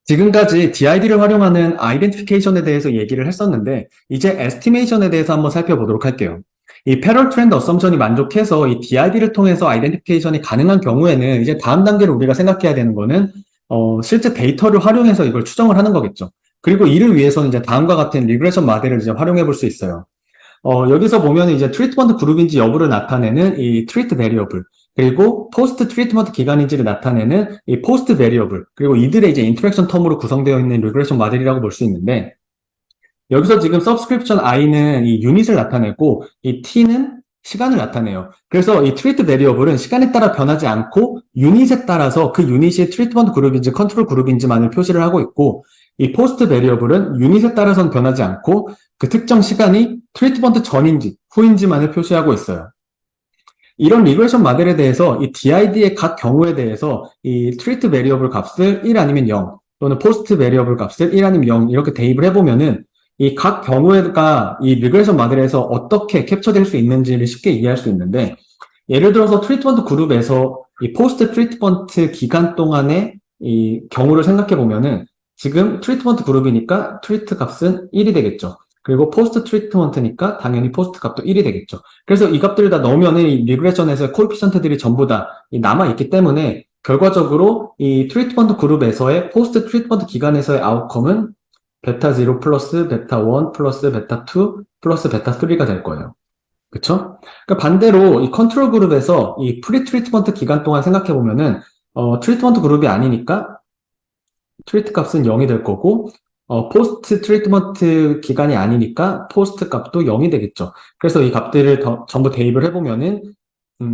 지금까지 DID를 활용하는 아이덴티피케이션에 대해서 얘기를 했었는데, 이제 에스티메이션에 대해서 한번 살펴보도록 할게요. 이 패럴 트렌드 어썸션이 만족해서 이 DID를 통해서 아이덴티피케이션이 가능한 경우에는 이제 다음 단계로 우리가 생각해야 되는 거는 실제 데이터를 활용해서 이걸 추정을 하는 거겠죠. 그리고 이를 위해서는 이제 다음과 같은 리그레션 모델을 이제 활용해 볼 수 있어요. 여기서 보면 이제 트리트먼트 그룹인지 여부를 나타내는 이 트리트 베리어블, 그리고 포스트 트리트먼트 기간인지를 나타내는 이 포스트 베리어블, 그리고 이들의 이제 인터랙션 텀으로 구성되어 있는 리그레션 모델이라고 볼 수 있는데, 여기서 지금 subscription i는 이 유닛을 나타내고 이 t는 시간을 나타내요. 그래서 이 트리트 베리어블은 시간에 따라 변하지 않고 유닛에 따라서 그 유닛이 트리트먼트 그룹인지 컨트롤 그룹인지만을 표시를 하고 있고, 이 포스트 베리어블은 유닛에 따라서는 변하지 않고 그 특정 시간이 트리트먼트 전인지 후인지만을 표시하고 있어요. 이런 리그레션 모델에 대해서 이 DID의 각 경우에 대해서 이 트리트 베리어블 값을 1 아니면 0 또는 포스트 베리어블 값을 1 아니면 0 이렇게 대입을 해보면은 이 각 경우가 이 리그레션 모델에서 어떻게 캡처될 수 있는지를 쉽게 이해할 수 있는데, 예를 들어서 트리트먼트 그룹에서 이 포스트 트리트먼트 기간 동안의 이 경우를 생각해 보면은 지금 트리트먼트 그룹이니까 트리트 값은 1이 되겠죠. 그리고 포스트 트리트먼트니까 당연히 포스트 값도 1이 되겠죠. 그래서 이 값들을 다 넣으면은 이 리그레션에서 코에피션트들이 전부 다 남아있기 때문에 결과적으로 이 트리트먼트 그룹에서의 포스트 트리트먼트 기간에서의 아웃컴은 베타 0 플러스 베타 1 플러스 베타 2 플러스 베타 3가 될 거예요. 그쵸? 그러니까 반대로 이 컨트롤 그룹에서 이 프리 트리트먼트 기간 동안 생각해 보면은 트리트먼트 그룹이 아니니까 트리트 값은 0이 될 거고, 포스트 트리트먼트 기간이 아니니까 포스트 값도 0이 되겠죠. 그래서 이 값들을 전부 대입을 해보면은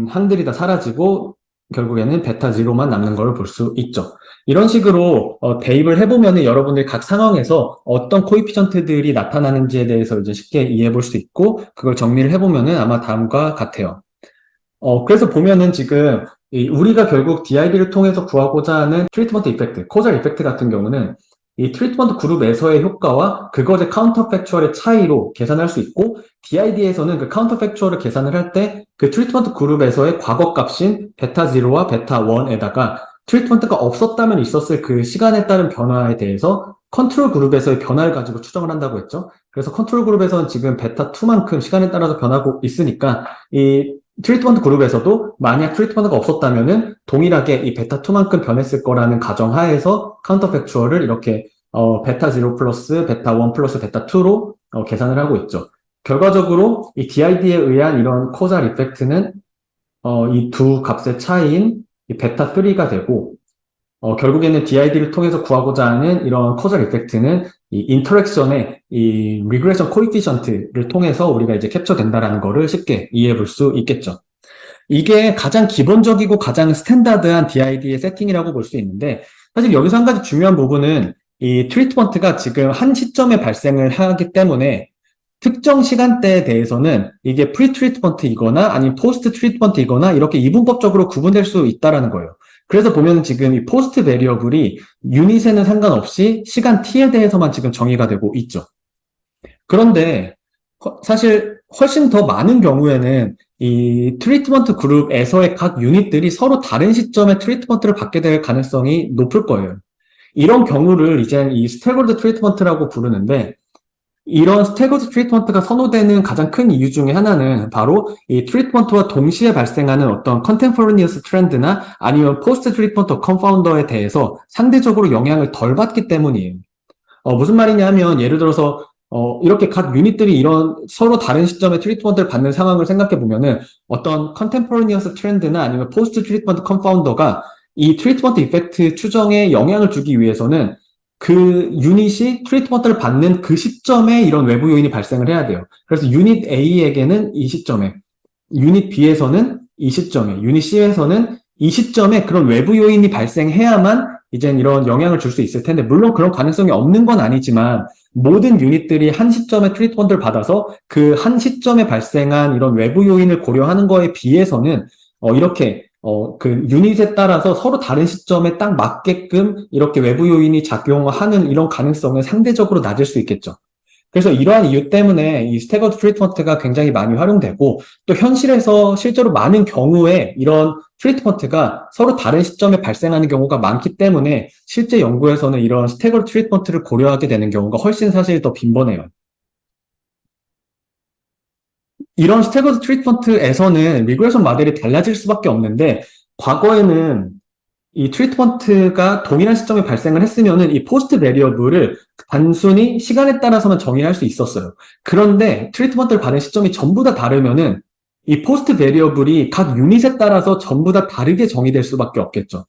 항들이 다 사라지고 결국에는 베타 0만 남는 걸 볼 수 있죠. 이런 식으로 대입을 해보면은 여러분들이 각 상황에서 어떤 코에피션트들이 나타나는지에 대해서 이제 쉽게 이해해 볼 수 있고, 그걸 정리를 해보면은 아마 다음과 같아요. 그래서 보면은 지금 우리가 결국 DID를 통해서 구하고자 하는 트리트먼트 이펙트, 코잘 이펙트 같은 경우는 이 트리트먼트 그룹에서의 효과와 그것의 카운터 팩추얼의 차이로 계산할 수 있고, DID에서는 그 카운터 팩추얼을 계산을 할 때 그 트리트먼트 그룹에서의 과거 값인 베타 0와 베타 1에다가 트리트먼트가 없었다면 있었을 그 시간에 따른 변화에 대해서 컨트롤 그룹에서의 변화를 가지고 추정을 한다고 했죠. 그래서 컨트롤 그룹에서는 지금 베타 2만큼 시간에 따라서 변하고 있으니까 이 트리트먼트 그룹에서도 만약 트리트먼트가 없었다면은 동일하게 이 베타2만큼 변했을 거라는 가정하에서 카운터 팩추얼을 이렇게 베타 0 플러스 베타 1 플러스 베타 2로 계산을 하고 있죠. 결과적으로 이 DID에 의한 이런 코잘 이펙트는 이 두 값의 차이인 이 베타 3가 되고, 결국에는 DID를 통해서 구하고자 하는 이런 코잘 이펙트는 이 인터랙션의 이 리그레션 코에피션트를 통해서 우리가 이제 캡처된다라는 거를 쉽게 이해해 볼 수 있겠죠. 이게 가장 기본적이고 가장 스탠다드한 DID의 세팅이라고 볼 수 있는데, 사실 여기서 한 가지 중요한 부분은 이 트리트먼트가 지금 한 시점에 발생을 하기 때문에 특정 시간대에 대해서는 이게 프리 트리트먼트이거나 아니면 포스트 트리트먼트이거나 이렇게 이분법적으로 구분될 수 있다라는 거예요. 그래서 보면 지금 이 포스트 베리어블이 유닛에는 상관없이 시간 t에 대해서만 지금 정의가 되고 있죠. 그런데 사실 훨씬 더 많은 경우에는 이 트리트먼트 그룹에서의 각 유닛들이 서로 다른 시점에 트리트먼트를 받게 될 가능성이 높을 거예요. 이런 경우를 이제 이 스태거드 트리트먼트라고 부르는데, 이런 스태거드 트리트먼트가 선호되는 가장 큰 이유 중에 하나는 바로 이 트리트먼트와 동시에 발생하는 어떤 컨템포러니어스 트렌드나 아니면 포스트 트리트먼트 컨파운더에 대해서 상대적으로 영향을 덜 받기 때문이에요. 무슨 말이냐 하면, 예를 들어서 이렇게 각 유닛들이 이런 서로 다른 시점에 트리트먼트를 받는 상황을 생각해 보면은 어떤 컨템포러니어스 트렌드나 아니면 포스트 트리트먼트 컨파운더가 이 트리트먼트 이펙트 추정에 영향을 주기 위해서는 그 유닛이 트리트먼트를 받는 그 시점에 이런 외부 요인이 발생을 해야 돼요. 그래서 유닛 A에게는 이 시점에, 유닛 B에서는 이 시점에, 유닛 C에서는 이 시점에 그런 외부 요인이 발생해야만 이젠 이런 영향을 줄 수 있을 텐데, 물론 그런 가능성이 없는 건 아니지만 모든 유닛들이 한 시점에 트리트먼트를 받아서 그 한 시점에 발생한 이런 외부 요인을 고려하는 거에 비해서는 이렇게 그 유닛에 따라서 서로 다른 시점에 딱 맞게끔 이렇게 외부 요인이 작용하는 이런 가능성은 상대적으로 낮을 수 있겠죠. 그래서 이러한 이유 때문에 이 스태거드 트리트먼트가 굉장히 많이 활용되고 또 현실에서 실제로 많은 경우에 이런 트리트먼트가 서로 다른 시점에 발생하는 경우가 많기 때문에 실제 연구에서는 이런 스태거드 트리트먼트를 고려하게 되는 경우가 훨씬 사실 더 빈번해요. 이런 스태거드 트리트먼트에서는 리그레션 모델이 달라질 수밖에 없는데 과거에는 이 트리트먼트가 동일한 시점에 발생을 했으면은 이 포스트 베리어블을 단순히 시간에 따라서만 정의할 수 있었어요. 그런데 트리트먼트를 받은 시점이 전부 다 다르면은 이 포스트 베리어블이 각 유닛에 따라서 전부 다 다르게 정의될 수밖에 없겠죠.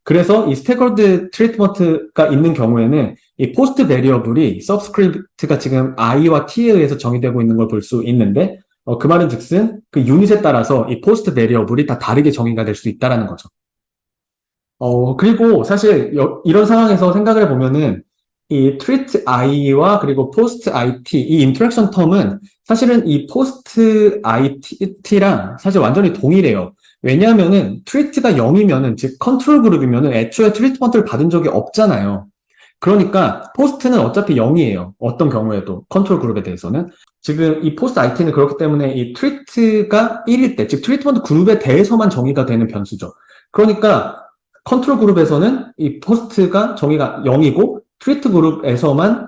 그래서 이 스태거드 트리트먼트가 있는 경우에는 이 포스트 베리어블이 서브스크립트가 지금 i와 t에 의해서 정의되고 있는 걸 볼 수 있는데 그 말은 즉슨 그 유닛에 따라서 이 포스트 베리어블이 다 다르게 정의가 될 수 있다라는 거죠. 그리고 사실 이런 상황에서 생각을 해보면은 이 treat i와 그리고 post it 이 인터랙션 텀은 사실은 이 post it랑 사실 완전히 동일해요. 왜냐하면은 treat가 0이면은 즉 컨트롤 그룹이면은 애초에 트리트먼트를 받은 적이 없잖아요. 그러니까 post는 어차피 0이에요. 어떤 경우에도 컨트롤 그룹에 대해서는 지금 이 post it는 그렇기 때문에 이 treat가 1일 때, 즉 트리트먼트 그룹에 대해서만 정의가 되는 변수죠. 그러니까 컨트롤 그룹에서는 이 포스트가 정의가 0이고 트리트 그룹에서만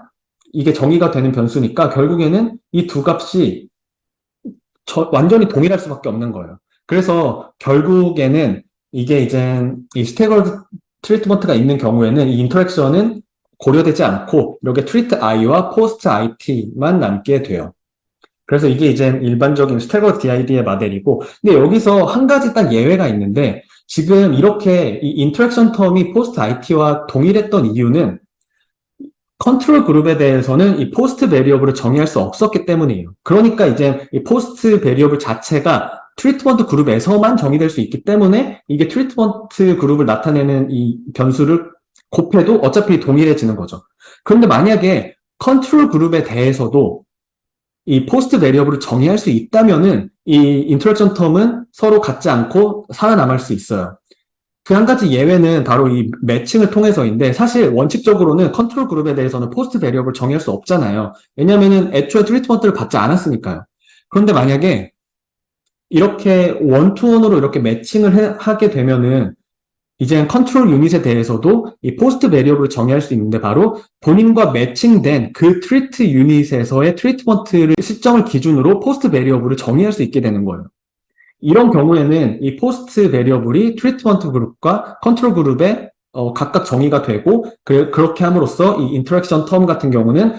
이게 정의가 되는 변수니까 결국에는 이 두 값이 완전히 동일할 수밖에 없는 거예요. 그래서 결국에는 이게 이제 이 스태거드 트리트먼트가 있는 경우에는 이 인터랙션은 고려되지 않고 이렇게 트리트 i와 포스트 it만 남게 돼요. 그래서 이게 이제 일반적인 스태거드 DID의 모델이고, 근데 여기서 한 가지 딱 예외가 있는데, 지금 이렇게 이 인터랙션 텀이 포스트 IT와 동일했던 이유는 컨트롤 그룹에 대해서는 이 포스트 베리어블을 정의할 수 없었기 때문이에요. 그러니까 이제 이 포스트 베리어블 자체가 트리트먼트 그룹에서만 정의될 수 있기 때문에 이게 트리트먼트 그룹을 나타내는 이 변수를 곱해도 어차피 동일해지는 거죠. 그런데 만약에 컨트롤 그룹에 대해서도 이 포스트 베리어블을 정의할 수 있다면은 이 인터랙션 텀은 서로 같지 않고 살아남을 수 있어요. 그 한 가지 예외는 바로 이 매칭을 통해서인데 사실 원칙적으로는 컨트롤 그룹에 대해서는 포스트 베리어블을 정의할 수 없잖아요. 왜냐면은 애초에 트리트먼트를 받지 않았으니까요. 그런데 만약에 이렇게 원투원으로 이렇게 매칭을 하게 되면은 이제 컨트롤 유닛에 대해서도 이 포스트 베리어블을 정의할 수 있는데 바로 본인과 매칭된 그 트리트 유닛에서의 트리트먼트를 시점을 기준으로 포스트 베리어블을 정의할 수 있게 되는 거예요. 이런 경우에는 이 포스트 베리어블이 트리트먼트 그룹과 컨트롤 그룹에 각각 정의가 되고 그렇게 함으로써 이 인터랙션 텀 같은 경우는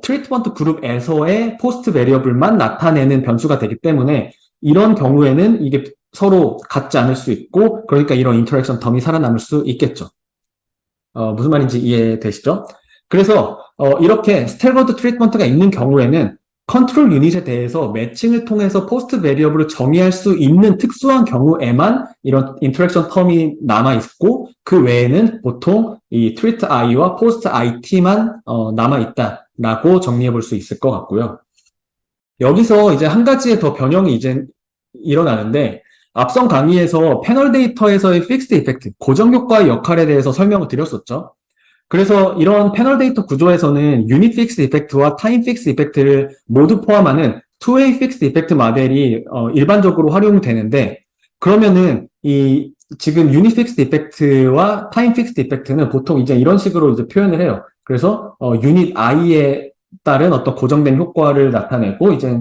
트리트먼트 그룹에서의 포스트 베리어블만 나타내는 변수가 되기 때문에 이런 경우에는 이게 서로 같지 않을 수 있고 그러니까 이런 인터랙션 텀이 살아남을 수 있겠죠. 무슨 말인지 이해되시죠? 그래서 이렇게 스태거드 트리트먼트가 있는 경우에는 컨트롤 유닛에 대해서 매칭을 통해서 포스트 베리어블을 정의할 수 있는 특수한 경우에만 이런 인터랙션 텀이 남아있고 그 외에는 보통 이 트리트 i와 포스트 it만 남아있다라고 정리해 볼 수 있을 것 같고요. 여기서 이제 한 가지의 더 변형이 이제 일어나는데 앞선 강의에서 패널 데이터에서의 픽스드 이펙트, 고정 효과의 역할에 대해서 설명을 드렸었죠. 그래서 이런 패널 데이터 구조에서는 유닛 픽스 이펙트와 타임 픽스 이펙트를 모두 포함하는 투웨이 픽스 이펙트 모델이 일반적으로 활용되는데 그러면은 이 지금 유닛 픽스 이펙트와 타임 픽스 이펙트는 보통 이제 이런 식으로 이제 표현을 해요. 그래서 유닛 i에 따른 어떤 고정된 효과를 나타내고 이제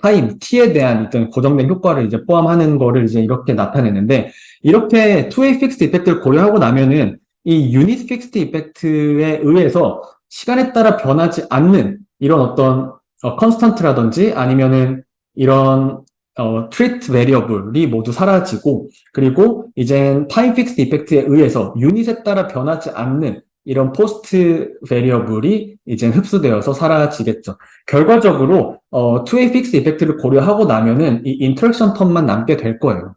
타임 t에 대한 어떤 고정된 효과를 이제 포함하는 거를 이제 이렇게 나타내는데 이렇게 투웨이 픽스 이펙트를 고려하고 나면은 이 유닛 픽스드 이펙트에 의해서 시간에 따라 변하지 않는 이런 어떤 컨스턴트라든지 아니면은 이런 트리트 베리어블이 모두 사라지고 그리고 이젠 타임 픽스드 이펙트에 의해서 유닛에 따라 변하지 않는 이런 포스트 베리어블이 이제 흡수되어서 사라지겠죠. 결과적으로 투웨이 픽스 이펙트를 고려하고 나면은 이 인터랙션 텀만 남게 될 거예요.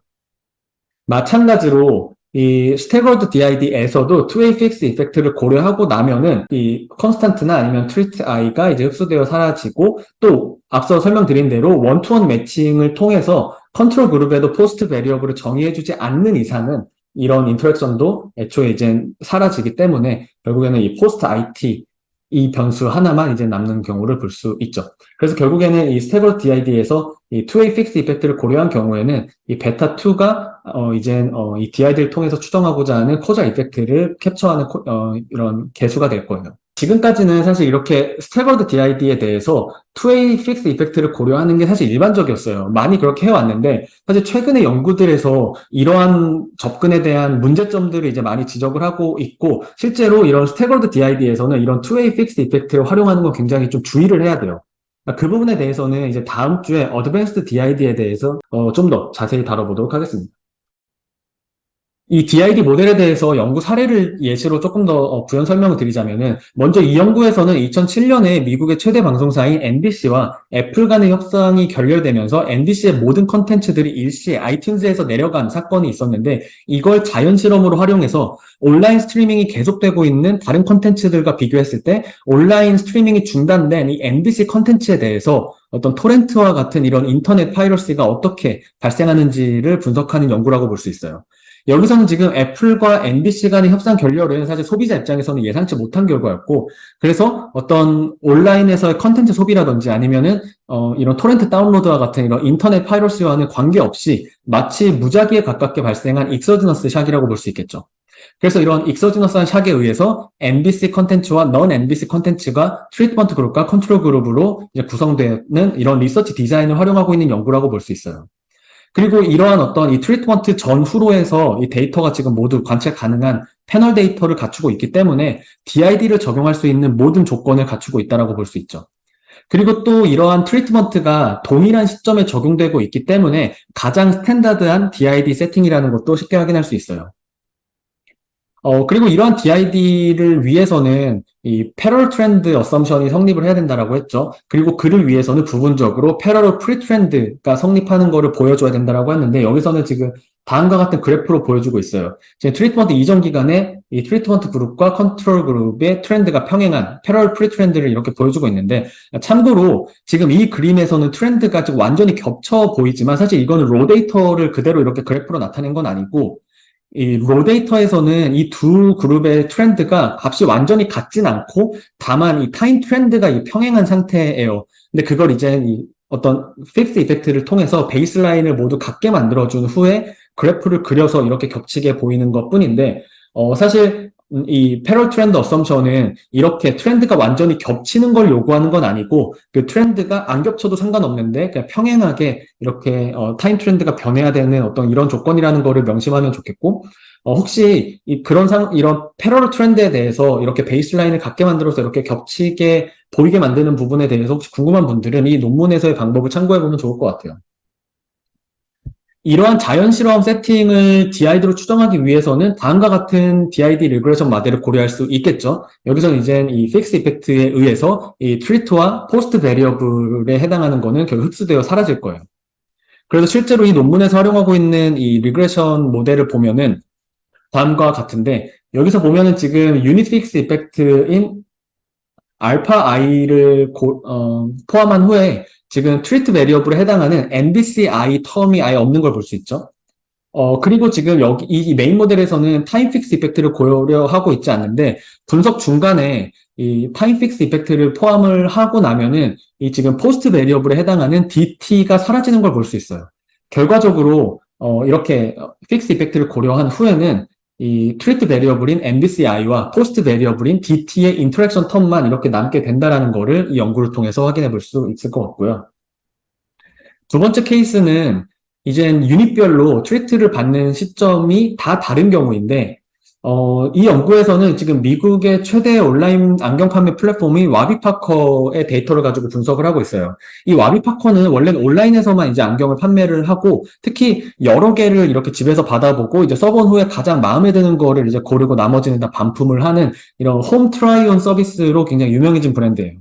마찬가지로 이 스태거드 DID에서도 투웨이 픽스 이펙트를 고려하고 나면은 이 컨스탄트나 아니면 트리트 i가 이제 흡수되어 사라지고 또 앞서 설명드린 대로 원투원 매칭을 통해서 컨트롤 그룹에도 포스트 베리어블을 정의해주지 않는 이상은 이런 인터랙션도 애초에 이제 사라지기 때문에 결국에는 이 포스트 IT 이 변수 하나만 이제 남는 경우를 볼 수 있죠. 그래서 결국에는 이 스태거드 DID에서 이 2way fixed 이펙트를 고려한 경우에는 이 베타2가 이제 이 DID를 통해서 추정하고자 하는 코자 이펙트를 캡처하는 이런 개수가 될 거예요. 지금까지는 사실 이렇게 스태거드 DID에 대해서 투웨이 픽스 이펙트를 고려하는 게 사실 일반적이었어요. 많이 그렇게 해왔는데 사실 최근의 연구들에서 이러한 접근에 대한 문제점들을 이제 많이 지적을 하고 있고 실제로 이런 스태거드 DID에서는 이런 투웨이 픽스 이펙트를 활용하는 건 굉장히 좀 주의를 해야 돼요. 그 부분에 대해서는 이제 다음 주에 어드밴스드 DID에 대해서 좀 더 자세히 다뤄보도록 하겠습니다. 이 DID 모델에 대해서 연구 사례를 예시로 조금 더 부연 설명을 드리자면은 먼저 이 연구에서는 2007년에 미국의 최대 방송사인 NBC와 애플 간의 협상이 결렬되면서 NBC의 모든 컨텐츠들이 일시에 아이튠즈에서 내려간 사건이 있었는데 이걸 자연 실험으로 활용해서 온라인 스트리밍이 계속되고 있는 다른 컨텐츠들과 비교했을 때 온라인 스트리밍이 중단된 이 NBC 컨텐츠에 대해서 어떤 토렌트와 같은 이런 인터넷 파이러시가 어떻게 발생하는지를 분석하는 연구라고 볼 수 있어요. 여기서는 지금 애플과 NBC 간의 협상 결렬은 사실 소비자 입장에서는 예상치 못한 결과였고, 그래서 어떤 온라인에서의 컨텐츠 소비라든지 아니면은, 이런 토렌트 다운로드와 같은 이런 인터넷 파이러시와는 관계없이 마치 무작위에 가깝게 발생한 익서지너스 샥이라고 볼 수 있겠죠. 그래서 이런 익서지너스한 샥에 의해서 NBC 컨텐츠와 넌 NBC 컨텐츠가 트리트먼트 그룹과 컨트롤 그룹으로 이제 구성되는 이런 리서치 디자인을 활용하고 있는 연구라고 볼 수 있어요. 그리고 이러한 어떤 이 트리트먼트 전후로 해서 이 데이터가 지금 모두 관찰 가능한 패널 데이터를 갖추고 있기 때문에 DID를 적용할 수 있는 모든 조건을 갖추고 있다고 볼 수 있죠. 그리고 또 이러한 트리트먼트가 동일한 시점에 적용되고 있기 때문에 가장 스탠다드한 DID 세팅이라는 것도 쉽게 확인할 수 있어요. 그리고 이러한 DID를 위해서는 이 패럴 트렌드 어썸션이 성립을 해야 된다라고 했죠. 그리고 그를 위해서는 부분적으로 패러럴 프리트렌드가 성립하는 거를 보여줘야 된다라고 했는데 여기서는 지금 다음과 같은 그래프로 보여주고 있어요. 지금 트리트먼트 이전 기간에 이 트리트먼트 그룹과 컨트롤 그룹의 트렌드가 평행한 패러럴 프리트렌드를 이렇게 보여주고 있는데 참고로 지금 이 그림에서는 트렌드가 지금 완전히 겹쳐 보이지만 사실 이거는 로 데이터를 그대로 이렇게 그래프로 나타낸 건 아니고 이 롤데이터에서는 이 두 그룹의 트렌드가 값이 완전히 같진 않고 다만 이 타임 트렌드가 이 평행한 상태예요. 근데 그걸 이제 이 어떤 픽스 이펙트를 통해서 베이스라인을 모두 같게 만들어준 후에 그래프를 그려서 이렇게 겹치게 보이는 것 뿐인데 사실 이 패럴 트렌드 어썸션은 이렇게 트렌드가 완전히 겹치는 걸 요구하는 건 아니고 그 트렌드가 안 겹쳐도 상관없는데 그냥 평행하게 이렇게 타임 트렌드가 변해야 되는 어떤 이런 조건이라는 거를 명심하면 좋겠고 혹시 이런 패럴 트렌드에 대해서 이렇게 베이스라인을 같게 만들어서 이렇게 겹치게 보이게 만드는 부분에 대해서 혹시 궁금한 분들은 이 논문에서의 방법을 참고해 보면 좋을 것 같아요. 이러한 자연 실험 세팅을 DID로 추정하기 위해서는 다음과 같은 DID 리그레션 모델을 고려할 수 있겠죠. 여기서는 이제 이 픽스 이펙트에 의해서 이 트리트와 포스트 베리어블에 해당하는 거는 결국 흡수되어 사라질 거예요. 그래서 실제로 이 논문에서 활용하고 있는 이 리그레션 모델을 보면은 다음과 같은데 여기서 보면은 지금 유닛 픽스 이펙트인 알파 i를 포함한 후에 지금 트리트 베리어블에 해당하는 NBCI 텀이 아예 없는 걸 볼 수 있죠. 그리고 지금 여기 이 메인 모델에서는 타임 픽스 이펙트를 고려하고 있지 않는데 분석 중간에 이 타임 픽스 이펙트를 포함을 하고 나면은 이 지금 포스트 베리어블에 해당하는 DT가 사라지는 걸 볼 수 있어요. 결과적으로 이렇게 픽스 이펙트를 고려한 후에는 이 트리트 베리어블인 MBCI와 포스트 베리어블인 DT의 인터랙션 텀만 이렇게 남게 된다라는 거를 이 연구를 통해서 확인해 볼 수 있을 것 같고요. 두 번째 케이스는 이젠 유닛별로 트리트를 받는 시점이 다 다른 경우인데 이 연구에서는 지금 미국의 최대 온라인 안경 판매 플랫폼인 와비파커의 데이터를 가지고 분석을 하고 있어요. 이 와비파커는 원래는 온라인에서만 이제 안경을 판매를 하고 특히 여러 개를 이렇게 집에서 받아보고 이제 써본 후에 가장 마음에 드는 거를 이제 고르고 나머지는 다 반품을 하는 이런 홈 트라이온 서비스로 굉장히 유명해진 브랜드예요.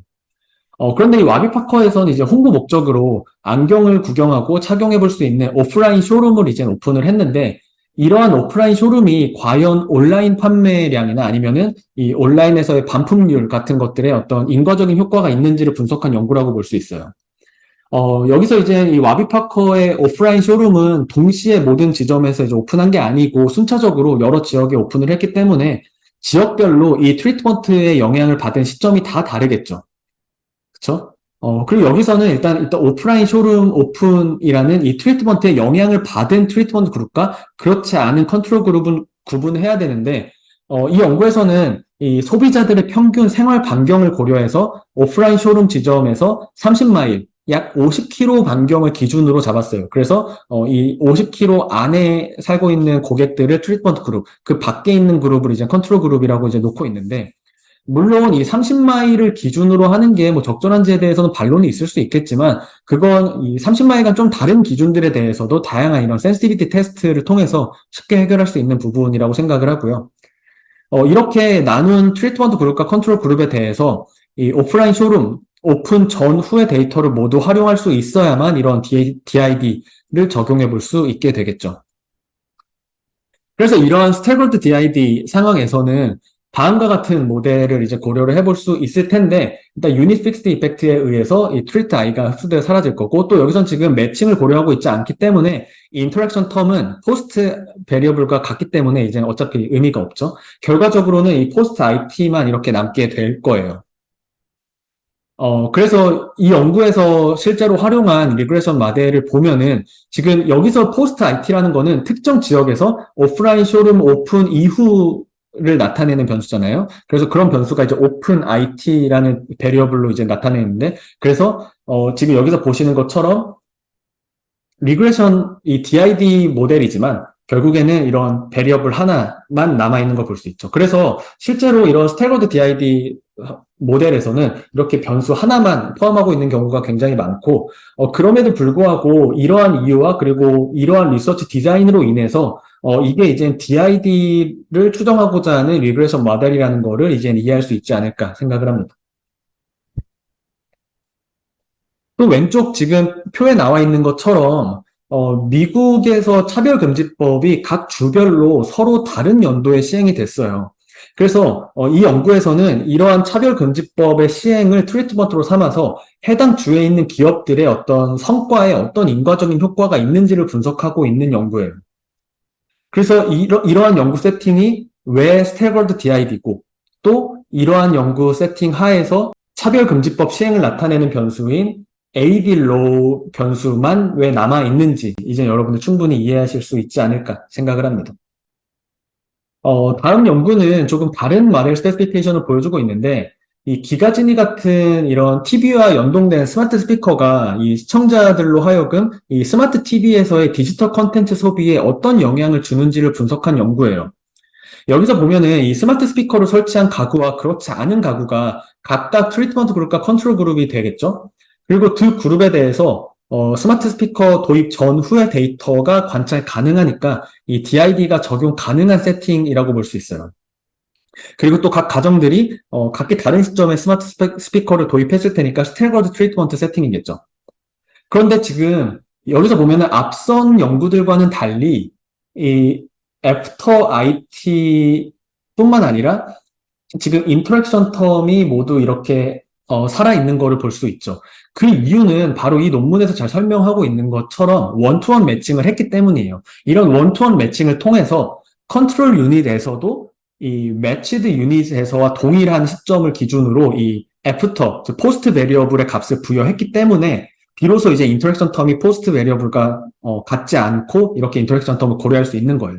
그런데 이 와비파커에서는 이제 홍보 목적으로 안경을 구경하고 착용해 볼 수 있는 오프라인 쇼룸을 이제 오픈을 했는데 이러한 오프라인 쇼룸이 과연 온라인 판매량이나 아니면은 이 온라인에서의 반품률 같은 것들에 어떤 인과적인 효과가 있는지를 분석한 연구라고 볼 수 있어요. 여기서 이제 이 와비파커의 오프라인 쇼룸은 동시에 모든 지점에서 이제 오픈한 게 아니고 순차적으로 여러 지역에 오픈을 했기 때문에 지역별로 이 트리트먼트의 영향을 받은 시점이 다 다르겠죠. 그쵸? 그리고 여기서는 일단 오프라인 쇼룸 오픈이라는 이 트리트먼트의 영향을 받은 트리트먼트 그룹과 그렇지 않은 컨트롤 그룹은 구분해야 되는데, 이 연구에서는 이 소비자들의 평균 생활 반경을 고려해서 오프라인 쇼룸 지점에서 30마일, 약 50km 반경을 기준으로 잡았어요. 그래서 이 50km 안에 살고 있는 고객들을 트리트먼트 그룹, 그 밖에 있는 그룹을 이제 컨트롤 그룹이라고 이제 놓고 있는데, 물론 이 30마일을 기준으로 하는 게 뭐 적절한지에 대해서는 반론이 있을 수 있겠지만, 그건 이 30마일과 좀 다른 기준들에 대해서도 다양한 이런 센시티비티 테스트를 통해서 쉽게 해결할 수 있는 부분이라고 생각을 하고요. 이렇게 나눈 트리트먼트 그룹과 컨트롤 그룹에 대해서 이 오프라인 쇼룸 오픈 전후의 데이터를 모두 활용할 수 있어야만 이런 DID를 적용해 볼 수 있게 되겠죠. 그래서 이러한 스태거드 DID 상황에서는 다음과 같은 모델을 이제 고려를 해볼 수 있을 텐데, 일단 유닛 픽스드 이펙트에 의해서 이 트리트 i가 흡수되어 사라질 거고, 또 여기선 지금 매칭을 고려하고 있지 않기 때문에 이 인터랙션 텀은 포스트 베리어블과 같기 때문에 이제 어차피 의미가 없죠. 결과적으로는 이 포스트 it만 이렇게 남게 될 거예요. 그래서 이 연구에서 실제로 활용한 리그레션 모델을 보면은 지금 여기서 포스트 IT라는 거는 특정 지역에서 오프라인 쇼룸 오픈 이후를 나타내는 변수잖아요. 그래서 그런 변수가 이제 오픈 IT라는 베리어블로 이제 나타내는데, 그래서 지금 여기서 보시는 것처럼 리그레션 이 DID 모델이지만 결국에는 이런 베리어블 하나만 남아있는 걸 볼 수 있죠. 그래서 실제로 이런 스태거드 DID 모델에서는 이렇게 변수 하나만 포함하고 있는 경우가 굉장히 많고, 그럼에도 불구하고 이러한 이유와 그리고 이러한 리서치 디자인으로 인해서 이게 이제 DID를 추정하고자 하는 리그레션 모델이라는 거를 이제 이해할 수 있지 않을까 생각을 합니다. 또 왼쪽 지금 표에 나와 있는 것처럼 미국에서 차별금지법이 각 주별로 서로 다른 연도에 시행이 됐어요. 그래서 이 연구에서는 이러한 차별금지법의 시행을 트리트먼트로 삼아서 해당 주에 있는 기업들의 어떤 성과에 어떤 인과적인 효과가 있는지를 분석하고 있는 연구예요. 그래서 이러한 연구 세팅이 왜 스태거드 DID고, 또 이러한 연구 세팅 하에서 차별금지법 시행을 나타내는 변수인 AD-로우 변수만 왜 남아있는지 이제 여러분들 충분히 이해하실 수 있지 않을까 생각을 합니다. 다음 연구는 조금 다른 모델 스페시피케이션을 보여주고 있는데, 이 기가진이 같은 이런 TV와 연동된 스마트 스피커가 이 시청자들로 하여금 이 스마트 TV에서의 디지털 컨텐츠 소비에 어떤 영향을 주는지를 분석한 연구예요. 여기서 보면은 이 스마트 스피커를 설치한 가구와 그렇지 않은 가구가 각각 트리트먼트 그룹과 컨트롤 그룹이 되겠죠? 그리고 두 그룹에 대해서 스마트 스피커 도입 전후의 데이터가 관찰 가능하니까 이 DID가 적용 가능한 세팅이라고 볼 수 있어요. 그리고 또 각 가정들이 각기 다른 시점에 스마트 스피커를 도입했을 테니까 스태거드 트리트먼트 세팅이겠죠. 그런데 지금 여기서 보면은 앞선 연구들과는 달리 이 애프터 IT 뿐만 아니라 지금 인터랙션 텀이 모두 이렇게 살아있는 거를 볼 수 있죠. 그 이유는 바로 이 논문에서 잘 설명하고 있는 것처럼 원투원 매칭을 했기 때문이에요. 이런 원투원 매칭을 통해서 컨트롤 유닛에서도 이 매치드 유닛에서와 동일한 시점을 기준으로 이 애프터, 포스트 베리어블의 값을 부여했기 때문에 비로소 이제 인터랙션 텀이 포스트 베리어블과 같지 않고 이렇게 인터랙션 텀을 고려할 수 있는 거예요.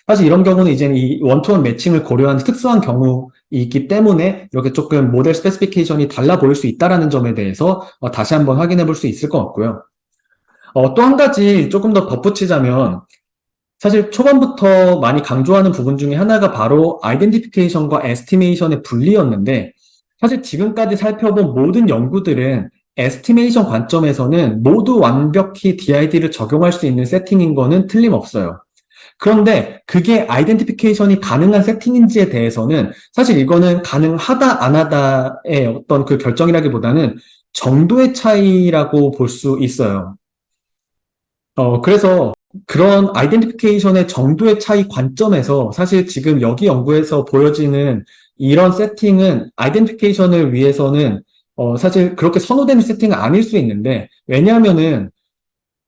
사실 이런 경우는 이제 이 원투원 매칭을 고려한 특수한 경우이기 때문에 이렇게 조금 모델 스페시피케이션이 달라 보일 수 있다는 점에 대해서 다시 한번 확인해 볼 수 있을 것 같고요. 또 한 가지 조금 더 덧붙이자면, 사실 초반부터 많이 강조하는 부분 중에 하나가 바로 아이덴티피케이션과 에스티메이션의 분리였는데, 사실 지금까지 살펴본 모든 연구들은 에스티메이션 관점에서는 모두 완벽히 DID를 적용할 수 있는 세팅인 거는 틀림없어요. 그런데 그게 아이덴티피케이션이 가능한 세팅인지에 대해서는 사실 이거는 가능하다 안 하다의 어떤 그 결정이라기보다는 정도의 차이라고 볼 수 있어요. 그래서 그런 아이덴티피케이션의 정도의 차이 관점에서 사실 지금 여기 연구에서 보여지는 이런 세팅은 아이덴티피케이션을 위해서는 사실 그렇게 선호되는 세팅은 아닐 수 있는데, 왜냐하면은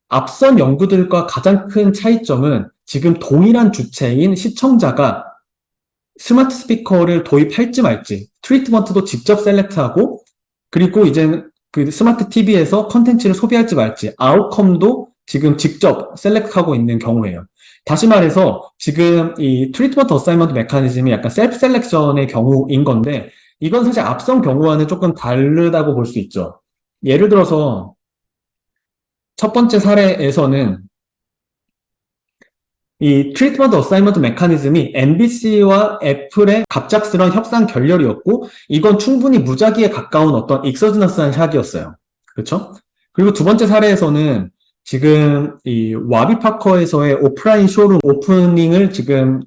앞선 연구들과 가장 큰 차이점은 지금 동일한 주체인 시청자가 스마트 스피커를 도입할지 말지, 트리트먼트도 직접 셀렉트하고, 그리고 이제 그 스마트 TV에서 컨텐츠를 소비할지 말지, 아웃컴도 지금 직접 셀렉트하고 있는 경우예요. 다시 말해서 지금 이 트리트먼트 어사이먼트 메커니즘이 약간 셀프 셀렉션의 경우인 건데, 이건 사실 앞선 경우와는 조금 다르다고 볼 수 있죠. 예를 들어서 첫 번째 사례에서는 이 트리트먼트 어사이먼트 메커니즘이 NBC와 애플의 갑작스런 협상 결렬이었고, 이건 충분히 무작위에 가까운 어떤 익서지너스한 샥이었어요. 그렇죠? 그리고 두 번째 사례에서는 지금 이 와비파커에서의 오프라인 쇼룸 오프닝을 지금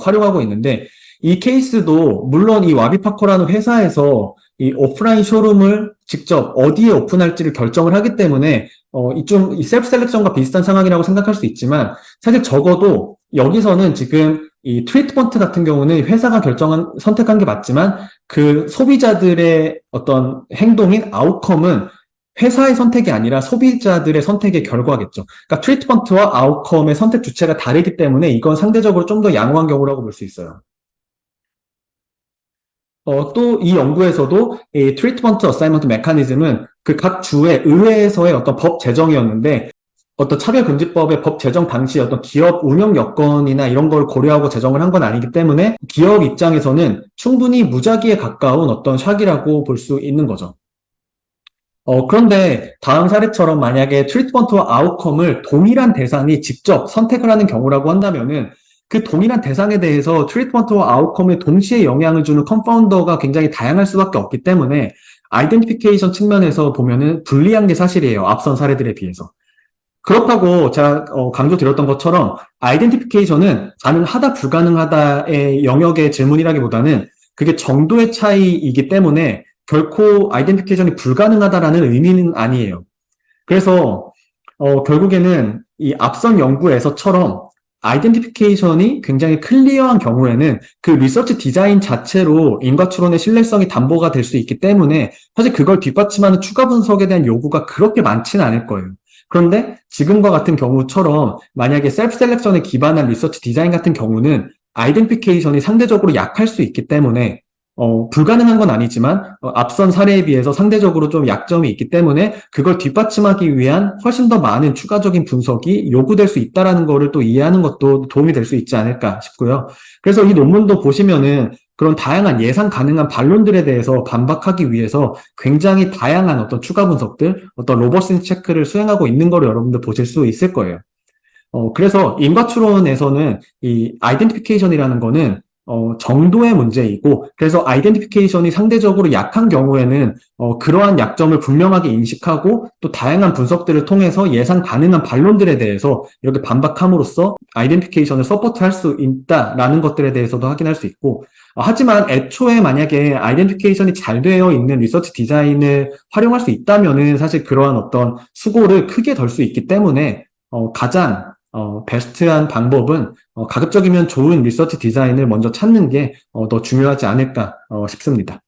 활용하고 있는데, 이 케이스도 물론 이 와비파커라는 회사에서 이 오프라인 쇼룸을 직접 어디에 오픈할지를 결정을 하기 때문에 이 셀프 셀렉션과 비슷한 상황이라고 생각할 수 있지만, 사실 적어도 여기서는 지금 이 트리트먼트 같은 경우는 회사가 선택한 게 맞지만 그 소비자들의 어떤 행동인 아웃컴은 회사의 선택이 아니라 소비자들의 선택의 결과겠죠. 그러니까 트리트먼트와 아웃컴의 선택 주체가 다르기 때문에 이건 상대적으로 좀 더 양호한 경우라고 볼 수 있어요. 또 이 연구에서도 이 트리트먼트 어사이먼트 메커니즘은 그 각 주의 의회에서의 어떤 법 제정이었는데, 어떤 차별금지법의 법 제정 당시 어떤 기업 운영 여건이나 이런 걸 고려하고 제정을 한 건 아니기 때문에 기업 입장에서는 충분히 무작위에 가까운 어떤 샥이라고 볼 수 있는 거죠. 그런데 다음 사례처럼 만약에 트리트먼트와 아웃컴을 동일한 대상이 직접 선택을 하는 경우라고 한다면은 그 동일한 대상에 대해서 트리트먼트와 아웃컴에 동시에 영향을 주는 컨파운더가 굉장히 다양할 수밖에 없기 때문에 아이덴티피케이션 측면에서 보면은 불리한 게 사실이에요. 앞선 사례들에 비해서. 그렇다고 제가 강조드렸던 것처럼 아이덴티피케이션은 가능하다 불가능하다의 영역의 질문이라기보다는 그게 정도의 차이이기 때문에 결코 아이덴티피케이션이 불가능하다라는 의미는 아니에요. 그래서 결국에는 이 앞선 연구에서처럼 아이덴티피케이션이 굉장히 클리어한 경우에는 그 리서치 디자인 자체로 인과 추론의 신뢰성이 담보가 될 수 있기 때문에 사실 그걸 뒷받침하는 추가 분석에 대한 요구가 그렇게 많지는 않을 거예요. 그런데 지금과 같은 경우처럼 만약에 셀프 셀렉션에 기반한 리서치 디자인 같은 경우는 아이덴티피케이션이 상대적으로 약할 수 있기 때문에 불가능한 건 아니지만 앞선 사례에 비해서 상대적으로 좀 약점이 있기 때문에 그걸 뒷받침하기 위한 훨씬 더 많은 추가적인 분석이 요구될 수 있다라는 거를 또 이해하는 것도 도움이 될 수 있지 않을까 싶고요. 그래서 이 논문도 보시면은 그런 다양한 예상 가능한 반론들에 대해서 반박하기 위해서 굉장히 다양한 어떤 추가 분석들, 어떤 로버슨 체크를 수행하고 있는 거를 여러분들 보실 수 있을 거예요. 그래서 인과추론에서는 이 아이덴티피케이션이라는 거는 정도의 문제이고, 그래서 아이덴티피케이션이 상대적으로 약한 경우에는 그러한 약점을 분명하게 인식하고 또 다양한 분석들을 통해서 예상 가능한 반론들에 대해서 이렇게 반박함으로써 아이덴티피케이션을 서포트할 수 있다라는 것들에 대해서도 확인할 수 있고, 하지만 애초에 만약에 아이덴티피케이션이 잘 되어 있는 리서치 디자인을 활용할 수 있다면은 사실 그러한 어떤 수고를 크게 덜 수 있기 때문에 가장 베스트한 방법은 가급적이면 좋은 리서치 디자인을 먼저 찾는 게 더 중요하지 않을까 싶습니다.